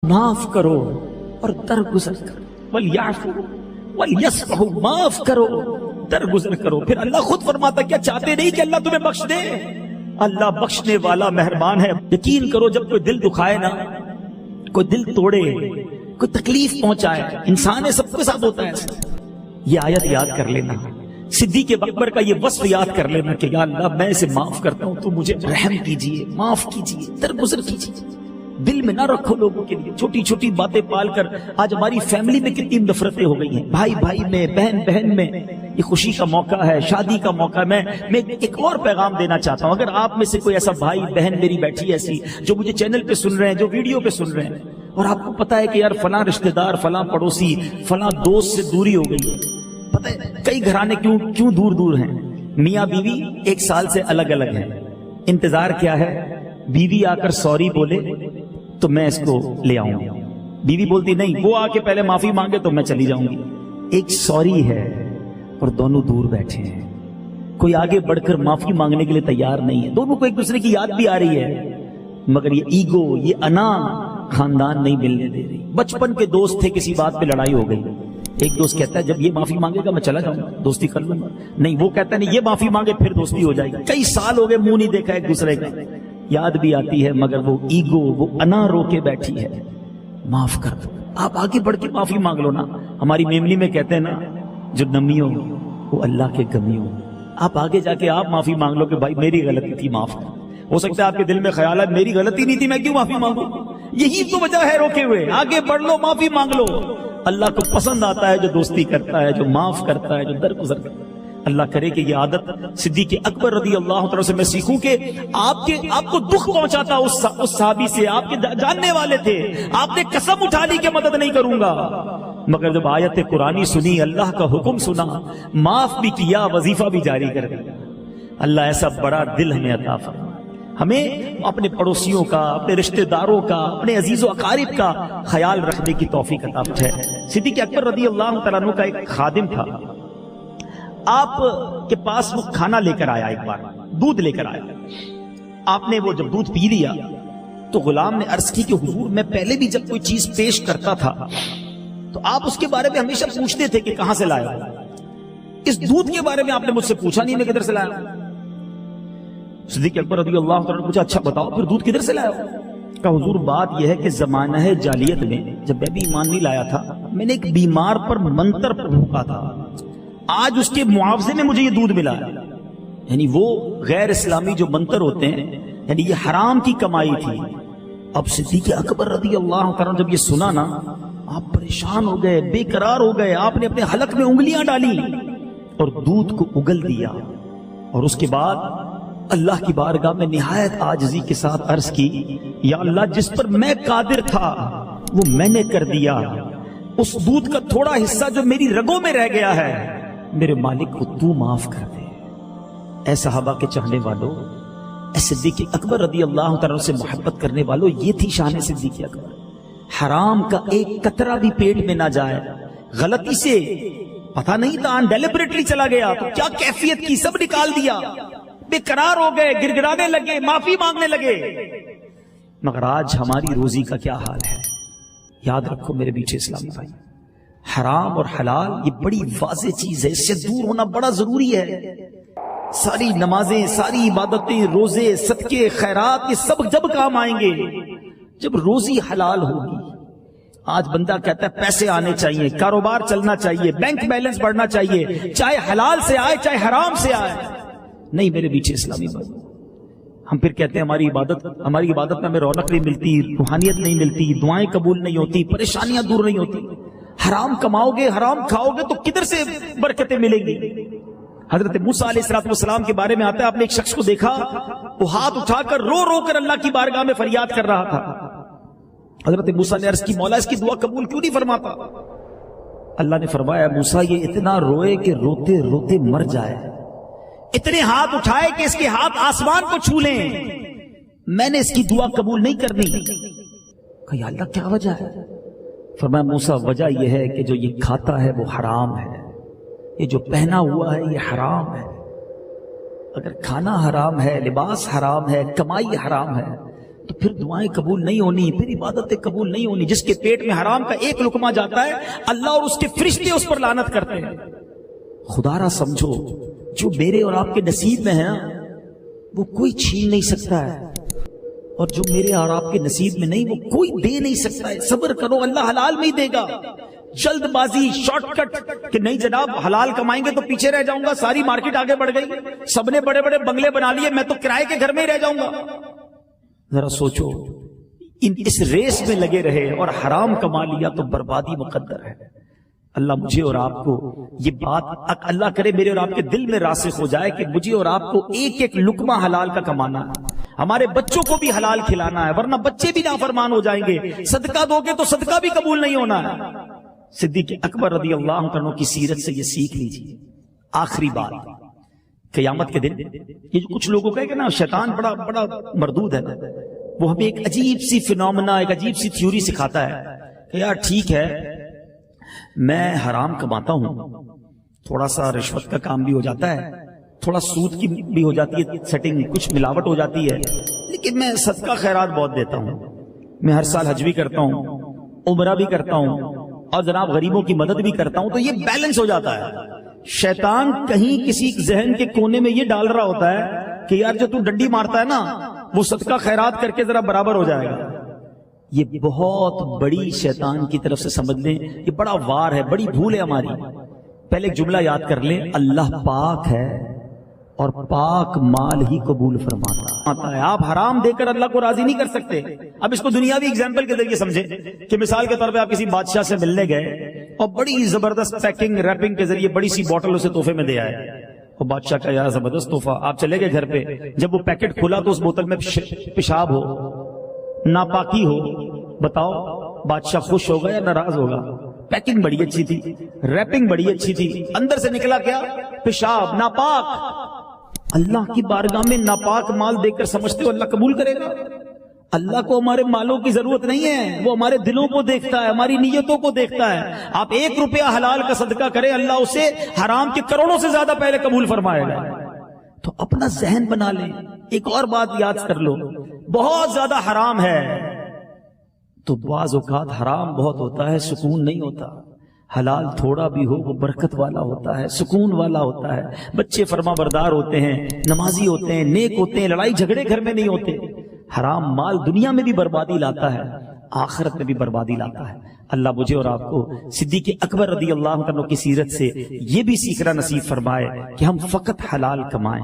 माफ करो और दरगुजर करो, वलयाफू वलयस्फहू, माफ करो दरगुजर करो। फिर अल्लाह खुद फरमाता, क्या चाहते नहीं कि अल्लाह तुम्हें बख्श दे? अल्लाह बख्शने वाला मेहरबान है। यकीन करो, जब कोई दिल दुखाए ना, कोई दिल तोड़े, कोई तकलीफ पहुंचाए, इंसान है, सबके साथ होता है ऐसा, ये आयत याद कर लेना, सिद्दीक़ अकबर का ये वस्फ याद कर लेना कि या अल्लाह मैं इसे माफ करता हूं, तो मुझे रहम कीजिए, माफ कीजिए, दरगुजर कीजिए। दिल में ना रखो लोगों के लिए छोटी छोटी बातें पालकर। आज हमारी फैमिली में कितनी नफरतें हो गई हैं, भाई भाई में, बहन बहन में। ये खुशी का मौका है, शादी का मौका है। मैं एक और पैगाम देना चाहता हूं, अगर आप में से कोई ऐसा भाई बहन मेरी बैठी ऐसी जो मुझे चैनल पे सुन रहे हैं, जो वीडियो पे सुन रहे हैं, और आपको पता है कि यार फलां रिश्तेदार, फलां पड़ोसी, फलां दोस्त से दूरी हो गई है। पता है कई घराने क्यों दूर दूर हैं? मियाँ बीवी 1 साल से अलग अलग हैं। इंतजार क्या है? बीवी आकर सॉरी बोले तो मैं इसको ले आऊंगी। बीवी बोलती नहीं, वो आके पहले माफी मांगे तो मैं चली जाऊंगी। एक सॉरी है और दोनों दूर बैठे हैं, कोई आगे बढ़कर माफी मांगने के लिए तैयार नहीं है। दोनों को एक दूसरे की याद भी आ रही है, मगर ये ईगो, ये अना खानदान नहीं मिलने दे रही। बचपन के दोस्त थे, किसी बात पे लड़ाई हो गई, एक दोस्त कहता है जब ये माफी मांगेगा मैं चला जाऊंगा, दोस्ती कर लूंगा। नहीं, वो कहता है नहीं, ये माफी मांगे फिर दोस्ती हो जाएगी। कई साल हो गए मुंह नहीं देखा एक दूसरे का, याद भी आती है, मगर वो ईगो, वो अना रोके बैठी है। माफ कर दो, आप आगे बढ़ के माफी मांग लो ना। हमारी मेमली में कहते हैं ना, जो नमियों वो अल्लाह के गमियों। आप आगे जाके आप माफी मांग लो कि भाई मेरी गलती थी, माफ कर। हो सकता है आपके दिल में ख्याल है मेरी गलती नहीं थी, मैं क्यों माफी मांगू? यही तो वजह है रोके हुए। आगे बढ़ लो, माफी मांग लो। अल्लाह को पसंद आता है जो दोस्ती करता है, जो माफ करता है, जो दरगुजर करता है। अल्लाह करे कि ये आदत सिद्दीक़ अकबर रज़ी अल्लाह तआला से मैं सीखूं कि आपको दुख पहुंचा था उस सहाबी से, आपके जानने वाले थे, आपने कसम उठा ली कि मदद नहीं करूंगा, मगर जब आयत कुरानी सुनी, अल्लाह का हुक्म सुना, माफ भी किया, वजीफा भी जारी कर दिया। अल्लाह ऐसा बड़ा दिल हमें अता फरमाए। हमें अपने पड़ोसियों का, अपने रिश्तेदारों का, अपने अजीजो अकारिब का ख्याल रखने की तौफीक अता फरमाए। सिद्दीक़ अकबर रज़ी अल्लाह तआला अन्हु का एक खादिम था, आप के पास वो खाना लेकर आया, एक बार दूध लेकर आया। आपने वो जब दूध पी लिया तो गुलाम ने अर्ज की कि हुजूर, मैं पहले भी जब कोई चीज पेश करता था तो आप उसके बारे में हमेशा पूछते थे कि कहां से लाया हो। इस दूध के बारे में आपने मुझसे पूछा नहीं, मैं किधर से लाया। सिद्दीक़ अकबर रज़ी अल्लाह तआला ने पूछा, अच्छा बताओ फिर दूध किधर से लाया हो? कहा हुजूर, बात यह है कि जमाना है जालियत में, जब मैं भी ईमान नहीं लाया था, मैंने एक बीमार पर मंत्र फूंका था, आज उसके मुआवजे में मुझे ये दूध मिला। यानी वो गैर इस्लामी जो मंत्र होते हैं, यानी ये हराम की कमाई थी। अब सिद्दीक़ अकबर रज़ी अल्लाह तआला जब ये सुना ना, आप परेशान हो गए, बेकरार हो गए। आपने अपने हलक में उंगलियां डाली और दूध को उगल दिया, और उसके बाद अल्लाह की बारगाह में निहायत आजिज़ी के साथ अर्ज की, या अल्लाह, जिस पर मैं कादिर था वो मैंने कर दिया, उस दूध का थोड़ा हिस्सा जो मेरी रगों में रह गया है, मेरे मालिक को तू माफ कर दे। ऐ सहाबा के चाहने वालों, ऐ सिद्दीक़ अकबर रज़ी अल्लाह तआला से मोहब्बत करने वालों, ये थी शान सिद्दीक़ अकबर। हराम का एक कतरा भी पेट में ना जाए। गलती से, पता नहीं था, अनडेलिबरेटली चला गया तो क्या कैफियत की, सब निकाल दिया। बेकरार हो गए, गिड़गिड़ाने लगे, माफी मांगने लगे। मगर आज हमारी रोजी का क्या हाल है? याद रखो मेरे बीचे इस्लामी भाई, हराम और हलाल ये बड़ी वाज़ेह चीज है, इससे दूर होना बड़ा जरूरी है। सारी नमाजें, सारी इबादतें, रोजे, सदके, खैरात, ये सब जब काम आएंगे जब रोजी हलाल होगी। आज बंदा कहता है पैसे आने चाहिए, कारोबार चलना चाहिए, बैंक बैलेंस बढ़ना चाहिए, चाहे हलाल से आए चाहे हराम से आए। नहीं मेरे बीचे इस्लामी भाई, हम फिर कहते हैं हमारी इबादत में हमें रौनक नहीं मिलती, रूहानियत नहीं मिलती, दुआएं कबूल नहीं होती, परेशानियां दूर नहीं होती। हराम कमाओगे, हराम खाओगे तो किधर से बरकतें मिलेंगी? हजरत मूसा अलैहिस्सलाम के बारे में आता है, आपने एक शख्स को देखा, वो हाथ उठाकर रो रो कर अल्लाह की बारगाह में फरियाद कर रहा था। हजरत मूसा ने अर्ज की, मौला इसकी दुआ कबूल क्यों नहीं फरमाता? अल्लाह ने फरमाया, मूसा ये इतना रोए कि रोते रोते मर जाए, इतने हाथ उठाए कि इसके हाथ आसमान को छू लें, मैंने इसकी दुआ कबूल नहीं करनी। कहा या अल्लाह क्या वजह है? फरमाया मूसा, वजह यह है कि जो ये खाता है वो हराम है, ये जो पहना हुआ है ये हराम है। अगर खाना हराम है, लिबास हराम है, कमाई हराम है, تو پھر دعائیں قبول نہیں ہونی، پھر عبادتیں قبول نہیں ہونی. جس کے پیٹ میں حرام کا ایک لقمہ جاتا ہے اللہ اور اس کے فرشتے اس پر لعنت کرتے ہیں. خدا را سمجھو جو میرے اور آپ کے نصیب میں ہے نا وہ کوئی چھین نہیں سکتا ہے، اور جو میرے اور آپ کے نصیب میں نہیں وہ کوئی دے نہیں سکتا ہے. صبر کرو، اللہ حلال میں ہی دے گا. جلد بازی، شارٹ کٹ کہ نہیں جناب حلال کمائیں گے تو پیچھے رہ جاؤں گا، ساری مارکیٹ آگے بڑھ گئی، سب نے بڑے بڑے بنگلے بنا لیے، میں تو کرائے کے گھر میں ہی رہ جاؤں گا. ذرا سوچو، اس ریس میں لگے رہے اور حرام کما لیا تو بربادی مقدر ہے. اللہ مجھے اور آپ کو یہ بات اللہ کرے میرے اور آپ کے دل میں راسخ ہو جائے کہ مجھے اور آپ کو ایک ایک لقمہ حلال کا کمانا ہے، ہمارے بچوں کو بھی حلال کھلانا ہے، ورنہ بچے بھی نافرمان ہو جائیں گے. صدقہ دو گے تو صدقہ بھی قبول نہیں ہونا ہے. صدیق اکبر رضی اللہ عنہ کی سیرت سے یہ سیکھ لیجیے. آخری بات، قیامت کے دن یہ جو کچھ لوگوں کہے کہ نا شیطان بڑا بڑا مردود ہے، وہ ہمیں ایک عجیب سی فینومینا، ایک عجیب سی تھیوری سکھاتا ہے کہ یار ٹھیک ہے میں حرام کماتا ہوں، تھوڑا سا رشوت کا کام بھی ہو جاتا ہے، تھوڑا سود کی بھی ہو جاتی ہے سیٹنگ، کچھ ملاوٹ ہو جاتی ہے، لیکن میں صدقہ خیرات بہت دیتا ہوں، میں ہر سال حج بھی کرتا ہوں، عمرہ بھی کرتا ہوں، اور جناب غریبوں کی مدد بھی کرتا ہوں، تو یہ بیلنس ہو جاتا ہے. شیطان کہیں کسی ذہن کے کونے میں یہ ڈال رہا ہوتا ہے کہ یار جو تو ڈنڈی مارتا ہے نا وہ صدقہ خیرات کر کے ذرا برابر ہو جائے گا. یہ بہت بڑی شیطان کی طرف سے سمجھ لیں، یہ بڑا وار ہے، بڑی بھول ہے ہماری. پہلے ایک جملہ یاد کر لیں، اللہ پاک ہے اور پاک مال ہی قبول فرماتا ہے. آپ حرام دے کر اللہ کو راضی نہیں کر سکتے. اب اس کو دنیاوی اگزامپل کے ذریعے سمجھیں کہ مثال کے طور پہ آپ کسی بادشاہ سے ملنے گئے اور بڑی زبردست پیکنگ ریپنگ کے ذریعے بڑی سی بوٹل اسے تحفے میں دے آئے، اور بادشاہ کا یار زبردست تحفہ. آپ چلے گئے گھر پہ، جب وہ پیکٹ کھلا تو اس بوتل میں پیشاب ہو، ناپاکی ہو، بتاؤ بادشاہ خوش ہوگا یا ناراض ہوگا؟ پیکنگ بڑی اچھی تھی، ریپنگ بڑی اچھی تھی، اندر سے نکلا کیا؟ پیشاب، ناپاک. اللہ کی بارگاہ میں ناپاک مال دے کر سمجھتے ہو اللہ قبول کرے گا؟ اللہ کو ہمارے مالوں کی ضرورت نہیں ہے، وہ ہمارے دلوں کو دیکھتا ہے، ہماری نیتوں کو دیکھتا ہے. آپ 1 روپیہ حلال کا صدقہ کریں، اللہ اسے حرام کے کروڑوں سے زیادہ پہلے قبول فرمائے گا. تو اپنا ذہن بنا لیں. ایک اور بات یاد کر لو، بہت زیادہ حرام ہے تو بعض اوقات حرام بہت ہوتا ہے، سکون نہیں ہوتا. حلال تھوڑا بھی ہو وہ برکت والا ہوتا ہے، سکون والا ہوتا ہے. بچے فرما بردار ہوتے ہیں، نمازی ہوتے ہیں، نیک ہوتے ہیں، لڑائی جھگڑے گھر میں نہیں ہوتے. حرام مال دنیا میں بھی بربادی لاتا ہے، آخرت میں بھی بربادی لاتا ہے. اللہ مجھے اور آپ کو صدیق اکبر رضی اللہ عنہ کی سیرت سے یہ بھی سیکھنا نصیب فرمائے کہ ہم فقط حلال کمائیں.